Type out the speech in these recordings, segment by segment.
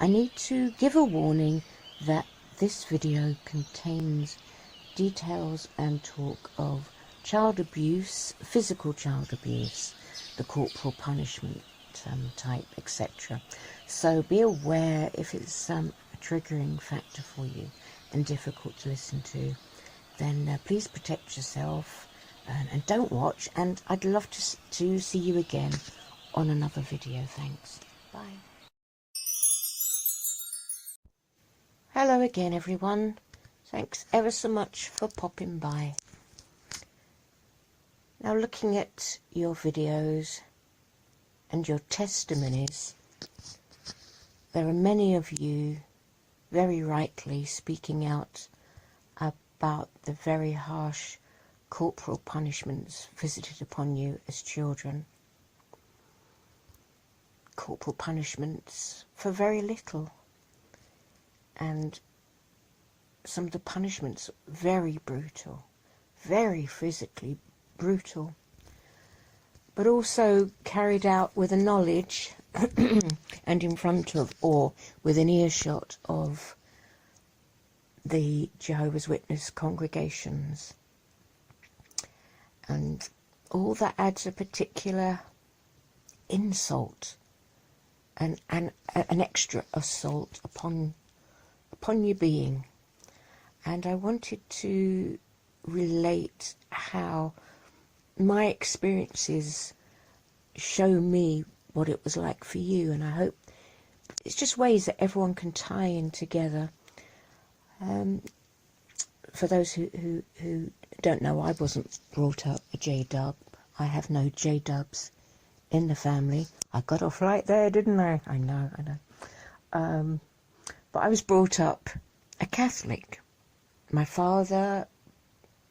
I need to give a warning that this video contains details and talk of child abuse, physical child abuse, the corporal punishment type, etc. So be aware if it's a triggering factor for you and difficult to listen to, then please protect yourself and don't watch. And I'd love to see you again on another video. Thanks. Bye. Hello again, everyone. Thanks ever so much for popping by. Now, looking at your videos and your testimonies, there are many of you very rightly speaking out about the very harsh corporal punishments visited upon you as children. Corporal punishments for very little. And some of the punishments very brutal, very physically brutal, but also carried out with a knowledge and in front of or within earshot of the Jehovah's Witness congregations. And all that adds a particular insult and an extra assault upon your being. And I wanted to relate how my experiences show me what it was like for you, and I hope it's just ways that everyone can tie in together. For those who don't know, I wasn't brought up a J-dub. I have no J-dubs in the family. I got off right there, didn't I? I know. But I was brought up a Catholic. My father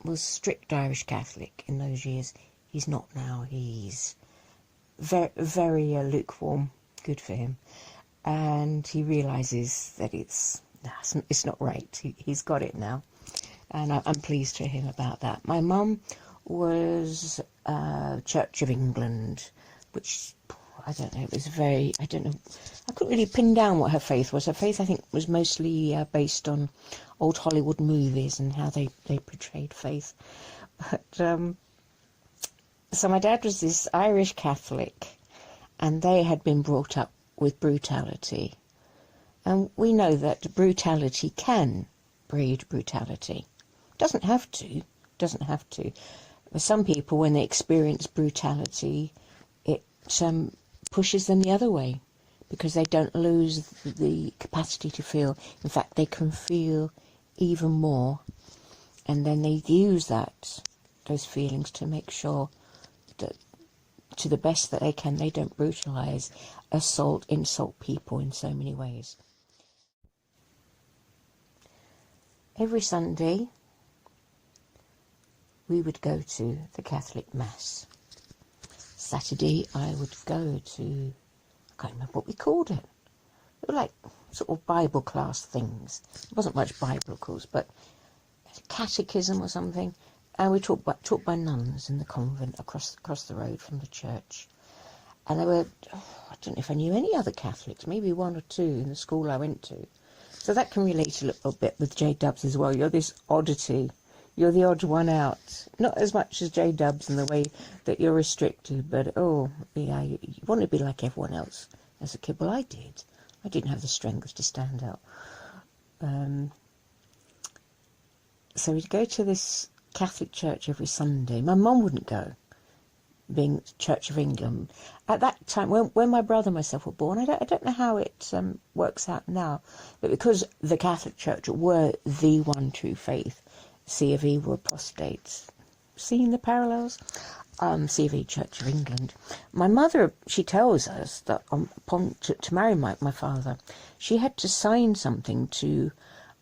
was strict Irish Catholic in those years. He's not now. He's very, very lukewarm. Good for him. And he realises that it's not right. He's got it now. And I'm pleased for him about that. My mum was Church of England, which, I don't know, it was very, I don't know, I couldn't really pin down what her faith was. Her faith, I think, was mostly based on old Hollywood movies and how they portrayed faith. But, so my dad was this Irish Catholic, and they had been brought up with brutality. And we know that brutality can breed brutality. Doesn't have to. But some people, when they experience brutality, it pushes them the other way, because they don't lose the capacity to feel. In fact, they can feel even more, and then they use those feelings to make sure that, to the best that they can, they don't brutalise, insult people in so many ways. Every Sunday we would go to the Catholic Mass. Saturday I would go to, I can't remember what we called it. It was like sort of Bible class things. It wasn't much Bible, of course, but catechism or something. And we taught by nuns in the convent across the road from the church. And there were, I don't know if I knew any other Catholics, maybe one or two in the school I went to. So that can relate a little bit with J-dubs as well. You're this oddity. You're the odd one out. Not as much as J-dubs in the way that you're restricted, but you want to be like everyone else as a kid. Well, I did. I didn't have the strength to stand out. So we'd go to this Catholic church every Sunday. My mum wouldn't go, being Church of England. At that time, when my brother and myself were born, I don't know how it works out now, but because the Catholic Church were the one true faith, C of E were apostates. Seeing the parallels? C of E, Church of England. My mother, she tells us that to marry my father, she had to sign something to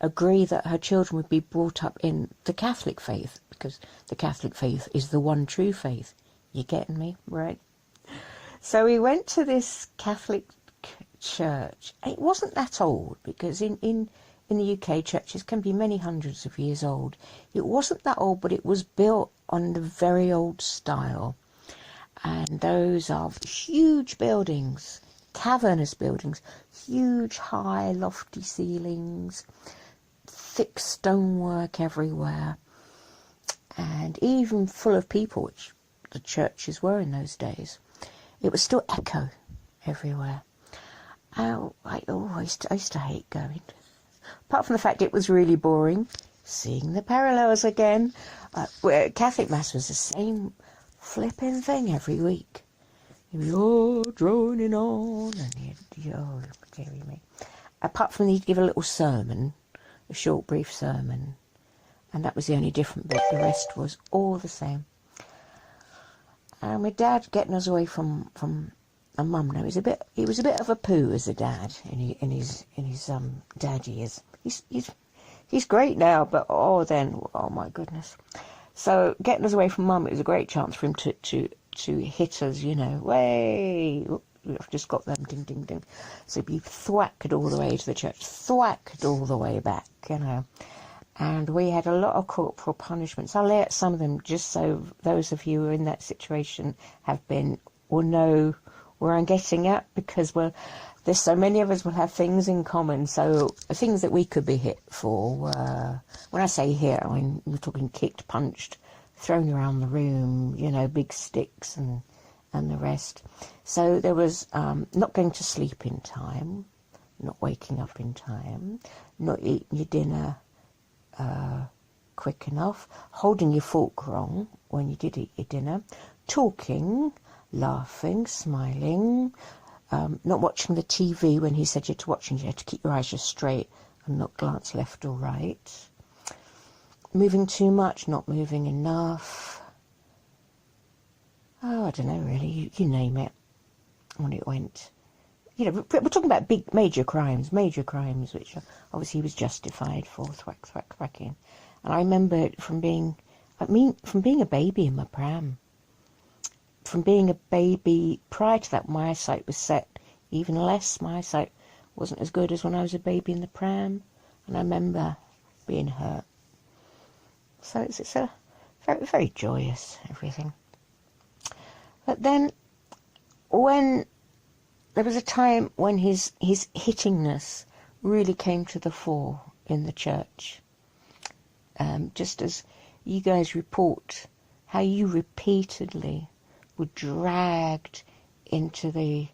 agree that her children would be brought up in the Catholic faith, because the Catholic faith is the one true faith. You getting me? Right? So we went to this Catholic church. It wasn't that old, because in the UK, churches can be many hundreds of years old. It wasn't that old, but it was built on the very old style. And those are huge buildings, cavernous buildings, huge, high, lofty ceilings, thick stonework everywhere, and even full of people, which the churches were in those days. It was still echo everywhere. Oh, I used to hate going. Apart from the fact it was really boring, seeing the parallels again. Where Catholic Mass was the same flipping thing every week. You'd be all droning on, and oh, dearie me. Apart from he'd give a little sermon, a short, brief sermon, and that was the only different bit. The rest was all the same. And my dad getting us away from a mum now. He was a bit of a poo as a dad in his dad years. He's great now, but oh my goodness. So getting us away from mum, it was a great chance for him to hit us, you know. Way, I've just got them, ding ding ding. So be thwacked all the way to the church, thwacked all the way back, you know. And we had a lot of corporal punishments. I'll lay out some of them just so those of you who are in that situation have been or know where I'm getting at, because there's so many of us will have things in common. So things that we could be hit for were, when I say hit, I mean we're talking kicked, punched, thrown around the room, you know, big sticks and the rest. So there was not going to sleep in time, not waking up in time, not eating your dinner quick enough, holding your fork wrong when you did eat your dinner, talking, laughing, smiling, not watching the TV when he said you had to watch, and you had to keep your eyes just straight and not glance left or right, moving too much, not moving enough. Oh, I don't know really, you name it, when it went. You know, we're talking about big, major crimes, which obviously he was justified for, thwacking. And I remember from being a baby in my pram. From being a baby, prior to that, my eyesight was set even less. My eyesight wasn't as good as when I was a baby in the pram. And I remember being hurt. So it's a very, very joyous, everything. But then, when there was a time when his hittingness really came to the fore in the church. Just as you guys report how you repeatedly were dragged into the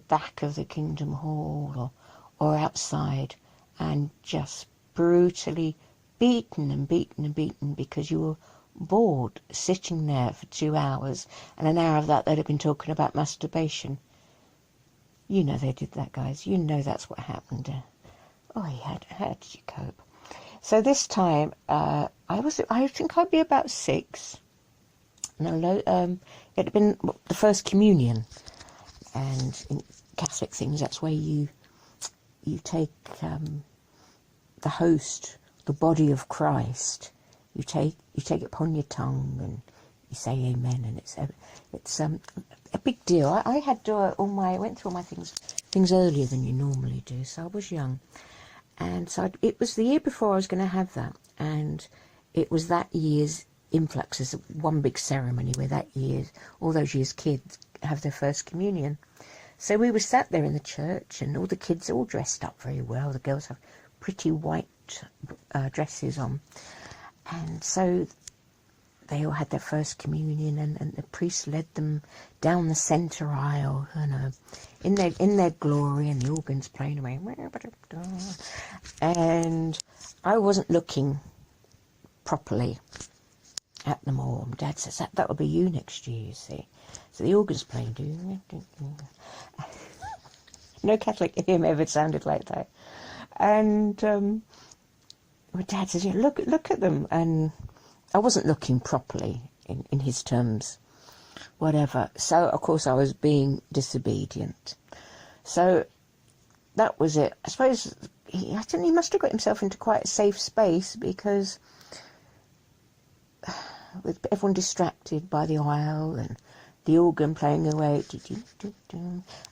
back of the Kingdom Hall or outside and just brutally beaten because you were bored sitting there for 2 hours, and an hour of that they'd have been talking about masturbation. You know they did that, guys. You know that's what happened. How did you cope? So this time, I think I'd be about 6. No, it had been the first communion, and in Catholic things, that's where you take the host, the body of Christ. You take it upon your tongue and you say Amen, and it's a big deal. I had went through all my things earlier than you normally do, so I was young, and so it was the year before I was going to have that, and it was that year's influx as one big ceremony where that year, all those years, kids have their first communion. So we were sat there in the church, and all the kids are all dressed up very well. The girls have pretty white dresses on, and so they all had their first communion, and the priest led them down the centre aisle, you know, in their glory, and the organs playing away. And I wasn't looking properly at them all. Dad says that will be you next year, you see. So the organs playing. No Catholic hymn ever sounded like that. And my dad says, look at them, and I wasn't looking properly in his terms, whatever. So, of course, I was being disobedient. So that was it. I suppose he must have got himself into quite a safe space, because with everyone distracted by the aisle and the organ playing away,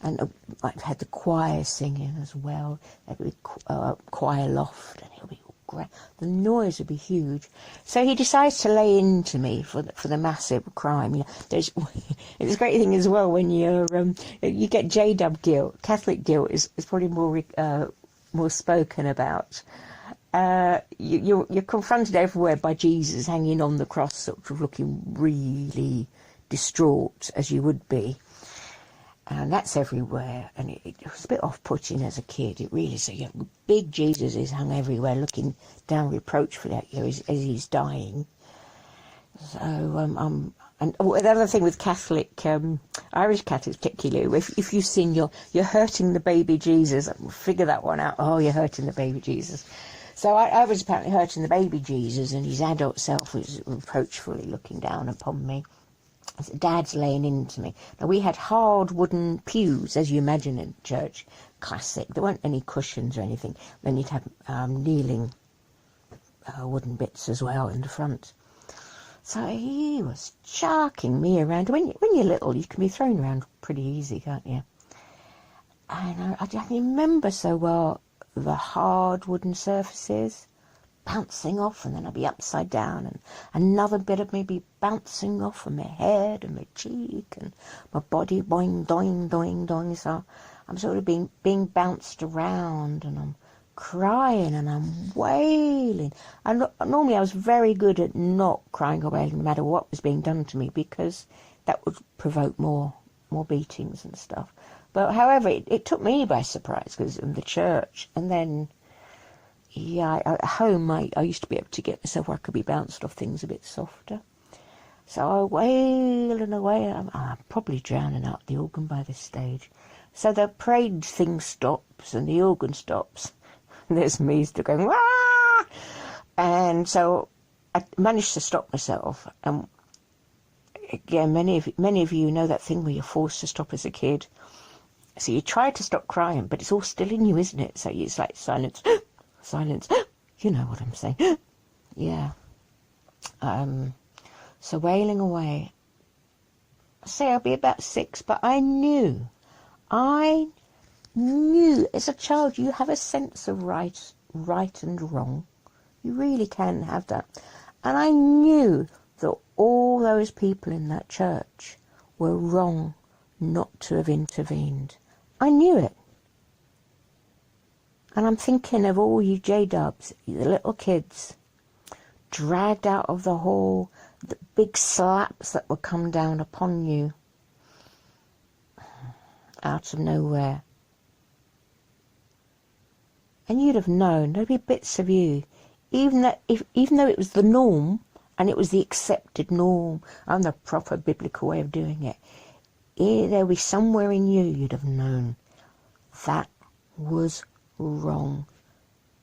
and I had the choir singing as well. There'd be choir loft, and he'll be all the noise would be huge. So he decides to lay into me for the massive crime. You know, it's a great thing as well when you get J-dub guilt. Catholic guilt is probably more spoken about. You're confronted everywhere by Jesus hanging on the cross, sort of looking really distraught, as you would be. And that's everywhere, and it was a bit off-putting as a kid. It really is. Big Jesus is hung everywhere, looking down reproachfully at you as he's dying. So, and the other thing with Catholic, Irish Catholics particularly, if you've seen you're hurting the baby Jesus, figure that one out. Oh, you're hurting the baby Jesus. So I was apparently hurting the baby Jesus, and his adult self was reproachfully looking down upon me. Dad's laying into me. Now, we had hard wooden pews, as you imagine in church, classic. There weren't any cushions or anything. Then you'd have kneeling wooden bits as well in the front. So he was chucking me around. When you're little, you can be thrown around pretty easy, can't you? And I remember so well the hard wooden surfaces bouncing off, and then I'd be upside down, and another bit of me be bouncing off from my head and my cheek and my body, boing, doing, doing, doing. So I'm sort of being bounced around, and I'm crying and I'm wailing. And normally I was very good at not crying or wailing no matter what was being done to me, because that would provoke more beatings and stuff. But however, it took me by surprise, because in the church, and then yeah, at home I used to be able to get myself where I could be bounced off things a bit softer. So I wail and away. I'm probably drowning out the organ by this stage. So the parade thing stops and the organ stops. And there's me still going, wah! And so I managed to stop myself. And again, many of you know that thing where you're forced to stop as a kid. So you try to stop crying, but it's all still in you, isn't it? So it's like silence. Silence. You know what I'm saying. Yeah. So wailing away. I say I'll be about 6, but I knew as a child you have a sense of right and wrong. You really can have that. And I knew that all those people in that church were wrong not to have intervened. I knew it. And I'm thinking of all you J-dubs, the little kids, dragged out of the hall, the big slaps that would come down upon you out of nowhere. And you'd have known, there'd be bits of you, even though it was the norm, and it was the accepted norm, and the proper biblical way of doing it, there'd be somewhere in you you'd have known that was wrong.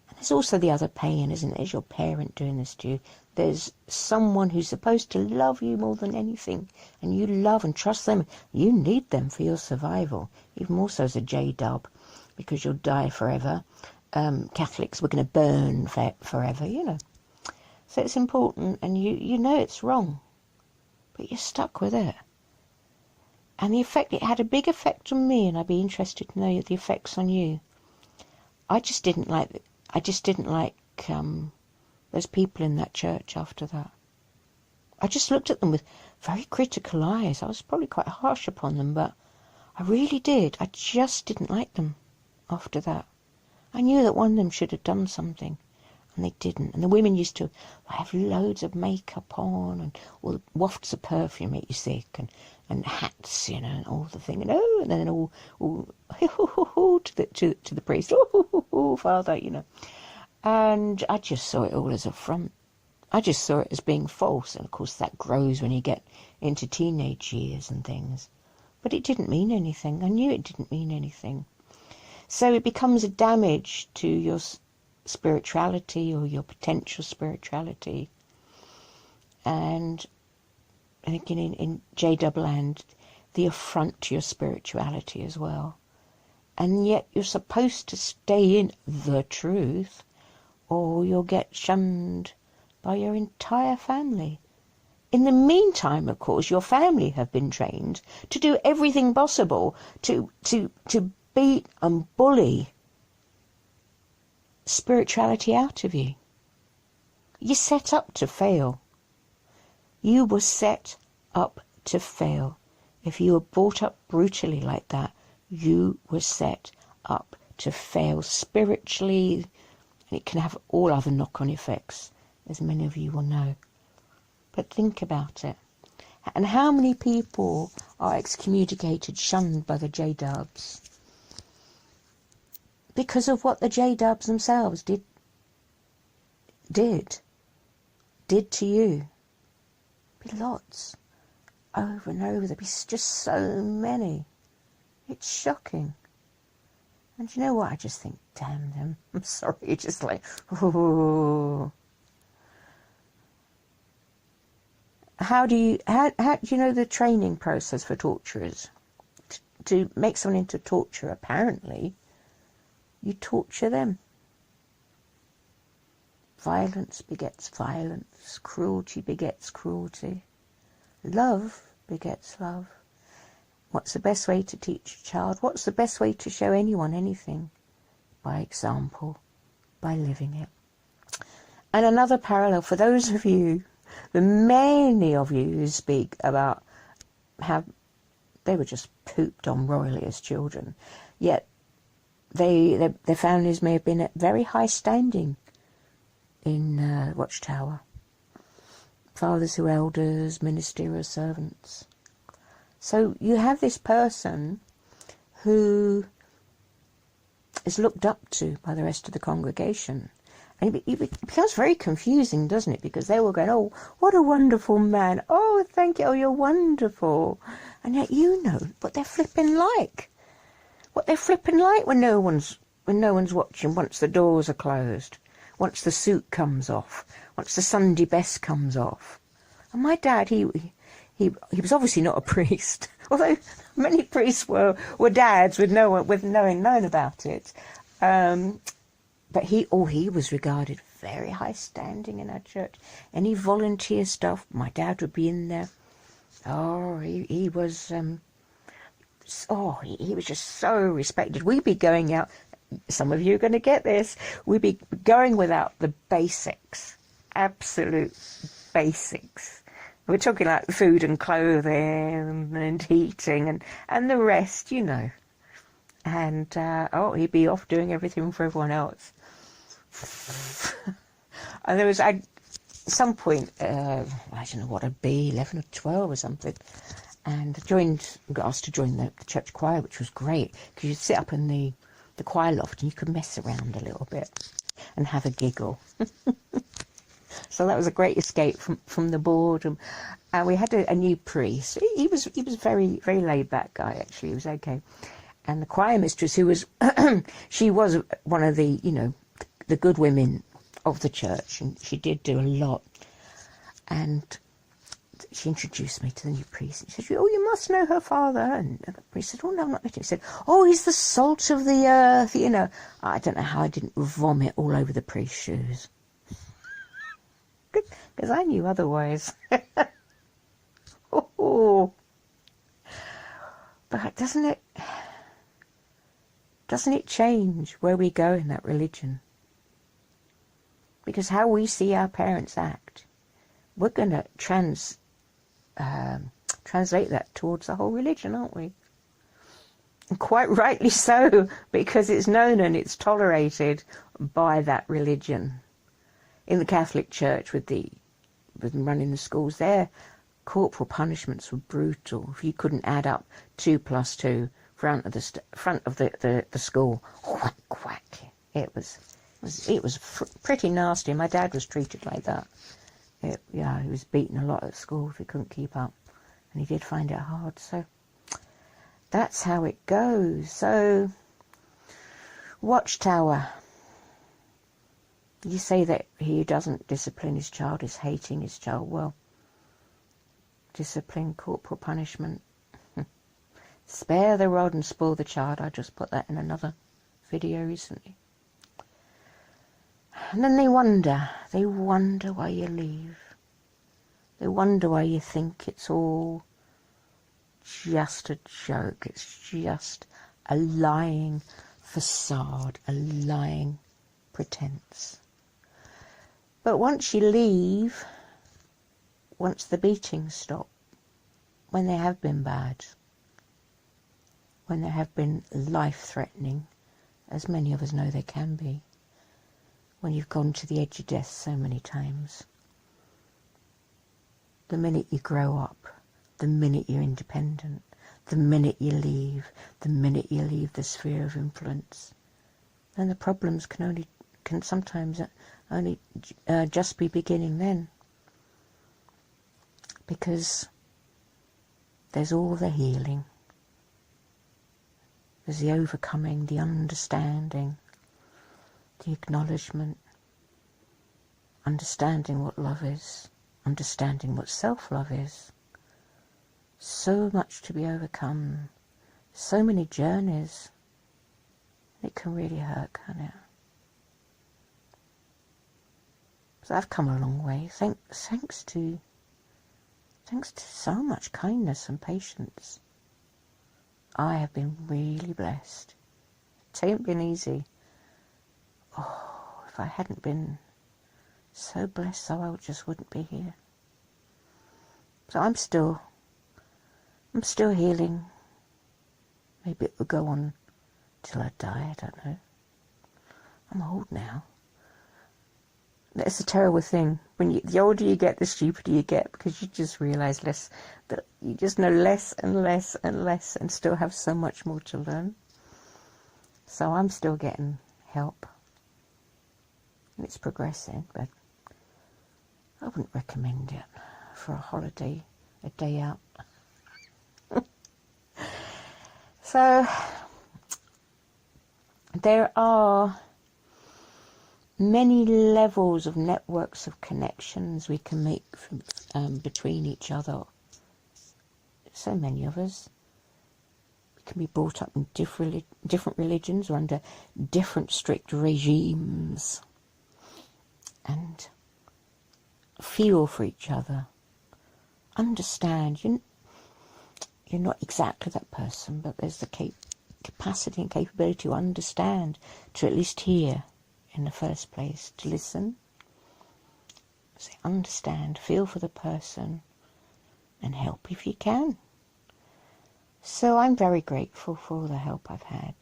And there's also the other pain, isn't it? There's your parent doing this to you. There's someone who's supposed to love you more than anything, and you love and trust them. You need them for your survival, even more so as a J-dub, because you'll die forever. Catholics were going to burn forever, you know. So it's important, and you know it's wrong, but you're stuck with it. And the effect, it had a big effect on me, and I'd be interested to know the effects on you. I just didn't like those people in that church after that. I just looked at them with very critical eyes. I was probably quite harsh upon them, but I really did. I just didn't like them after that. I knew that one of them should have done something, and they didn't. And the women used to have loads of makeup on, and all the wafts of perfume make you sick, and hats, you know, and all the thing, and then all to the priest, Father, you know. And I just saw it all as a front. I just saw it as being false, and of course that grows when you get into teenage years and things. But it didn't mean anything. I knew it didn't mean anything. So it becomes a damage to your spirituality or your potential spirituality. And again, in J-dub land, the affront to your spirituality as well. And yet you're supposed to stay in the truth, or you'll get shunned by your entire family. In the meantime, of course, your family have been trained to do everything possible to beat and bully spirituality out of you. You're set up to fail. You were set up to fail. If you were brought up brutally like that, you were set up to fail spiritually, and it can have all other knock-on effects, as many of you will know. But think about it. And how many people are excommunicated, shunned by the J-dubs because of what the J-dubs themselves did to you? Be lots. Over and over. There'd be just so many. It's shocking. And you know what? I just think, damn them. I'm sorry. It's just like, oh. How do you know the training process for torturers? To make someone into torture, apparently, you torture them. Violence begets violence. Cruelty begets cruelty. Love begets love. What's the best way to teach a child? What's the best way to show anyone anything? By example, by living it. And another parallel for those of you, the many of you who speak about how they were just pooped on royally as children, yet their families may have been at very high standing in Watchtower. Fathers who were elders, ministerial servants. So you have this person who is looked up to by the rest of the congregation. And it becomes very confusing, doesn't it? Because they were going, oh, what a wonderful man. Oh, thank you. Oh, you're wonderful. And yet you know what they're flipping like. What they're flipping like when no one's watching, once the doors are closed, once the suit comes off, once the Sunday best comes off. And my dad, he was obviously not a priest, although many priests were dads with knowing about it. But he was regarded very high standing in our church. Any volunteer stuff, my dad would be in there. Oh, he was just so respected. We'd be going out. Some of you are going to get this. We'd be going without the basics, absolute basics. We're talking like food and clothing and heating and the rest, you know. And he'd be off doing everything for everyone else. And there was at some point, I don't know what I'd be, 11 or 12 or something, and got asked to join the church choir, which was great because you'd sit up in the choir loft and you could mess around a little bit and have a giggle. So that was a great escape from the boredom. And we had a new priest. He was very, very laid back guy, actually. He was okay. And the choir mistress, who was she was one of the the good women of the church, and she did do a lot. And she introduced me to the new priest. And she said, "Oh, you must know her father." And the priest said, "Oh, no, I'm not." He said, "Oh, he's the salt of the earth." I don't know how I didn't vomit all over the priest's shoes, because I knew otherwise. Oh, but doesn't it change where we go in that religion? Because how we see our parents act, we're going to translate that towards the whole religion, aren't we? And quite rightly so, because it's known and it's tolerated by that religion. In the Catholic Church, with them running the schools, their corporal punishments were brutal. If you couldn't add up 2 + 2 front of the school, whack whack. It was pretty nasty. My dad was treated like that. He was beaten a lot at school if he couldn't keep up, and he did find it hard. So that's how it goes. So Watchtower. You say that he doesn't discipline his child is hating his child. Well, discipline, corporal punishment. Spare the rod and spoil the child. I just put that in another video recently. And then they wonder why you leave. They wonder why you think it's all just a joke. It's just a lying facade, a lying pretense. But once you leave, once the beatings stop, when they have been bad, when they have been life-threatening, as many of us know they can be, when you've gone to the edge of death so many times, the minute you grow up, the minute you're independent, the minute you leave the sphere of influence, then the problems can sometimes only just be beginning then. Because there's all the healing, there's the overcoming, the understanding, the acknowledgement, understanding what love is, understanding what self-love is. So much to be overcome, so many journeys. It can really hurt, can't it? So I've come a long way, thanks to so much kindness and patience. I have been really blessed. It ain't been easy. Oh, if I hadn't been so blessed, so I just wouldn't be here. So I'm still healing. Maybe it will go on till I die, I don't know. I'm old now. That's a terrible thing. The older you get, the stupider you get, because you just realise that you just know less and less and less, and still have so much more to learn. So I'm still getting help. And it's progressing, but I wouldn't recommend it for a holiday, a day out. So there are many levels of networks of connections we can make between each other. So many of us. We can be brought up in different religions or under different strict regimes, and feel for each other. Understand. You're not exactly that person, but there's the capacity and capability to understand, to at least hear in the first place, to listen. So understand, feel for the person, and help if you can. So I'm very grateful for all the help I've had.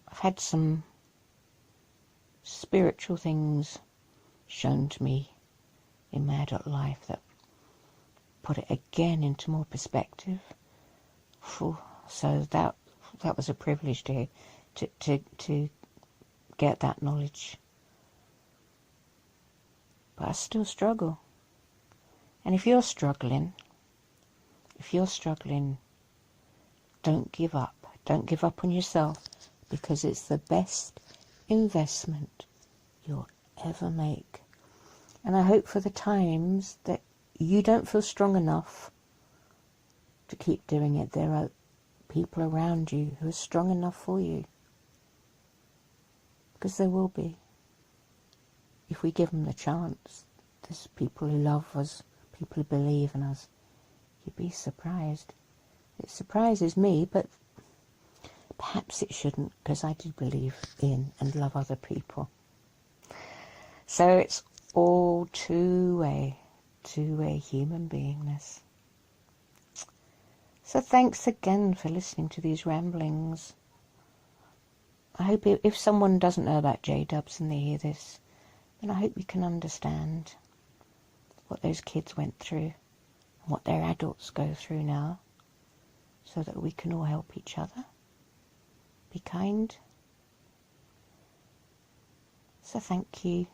I've had some spiritual things shown to me in my adult life that put it again into more perspective. So that was a privilege to get that knowledge. But I still struggle. And if you're struggling, don't give up. Don't give up on yourself, because it's the best investment you'll ever make. And I hope for the times that you don't feel strong enough to keep doing it, there are people around you who are strong enough for you. Because there will be, if we give them the chance. There's people who love us, people who believe in us. You'd be surprised. It surprises me, but perhaps it shouldn't, because I do believe in and love other people. So it's all two-way human beingness. So thanks again for listening to these ramblings. I hope if someone doesn't know about J-dubs and they hear this, then I hope you can understand what those kids went through and what their adults go through now, so that we can all help each other. Be kind. So thank you.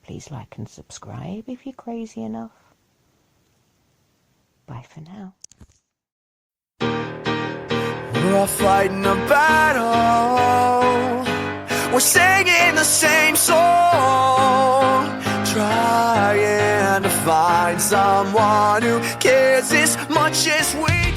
Please like and subscribe if you're crazy enough. Bye for now. We're all fighting a battle. We're singing the same song, trying to find someone who cares as much as we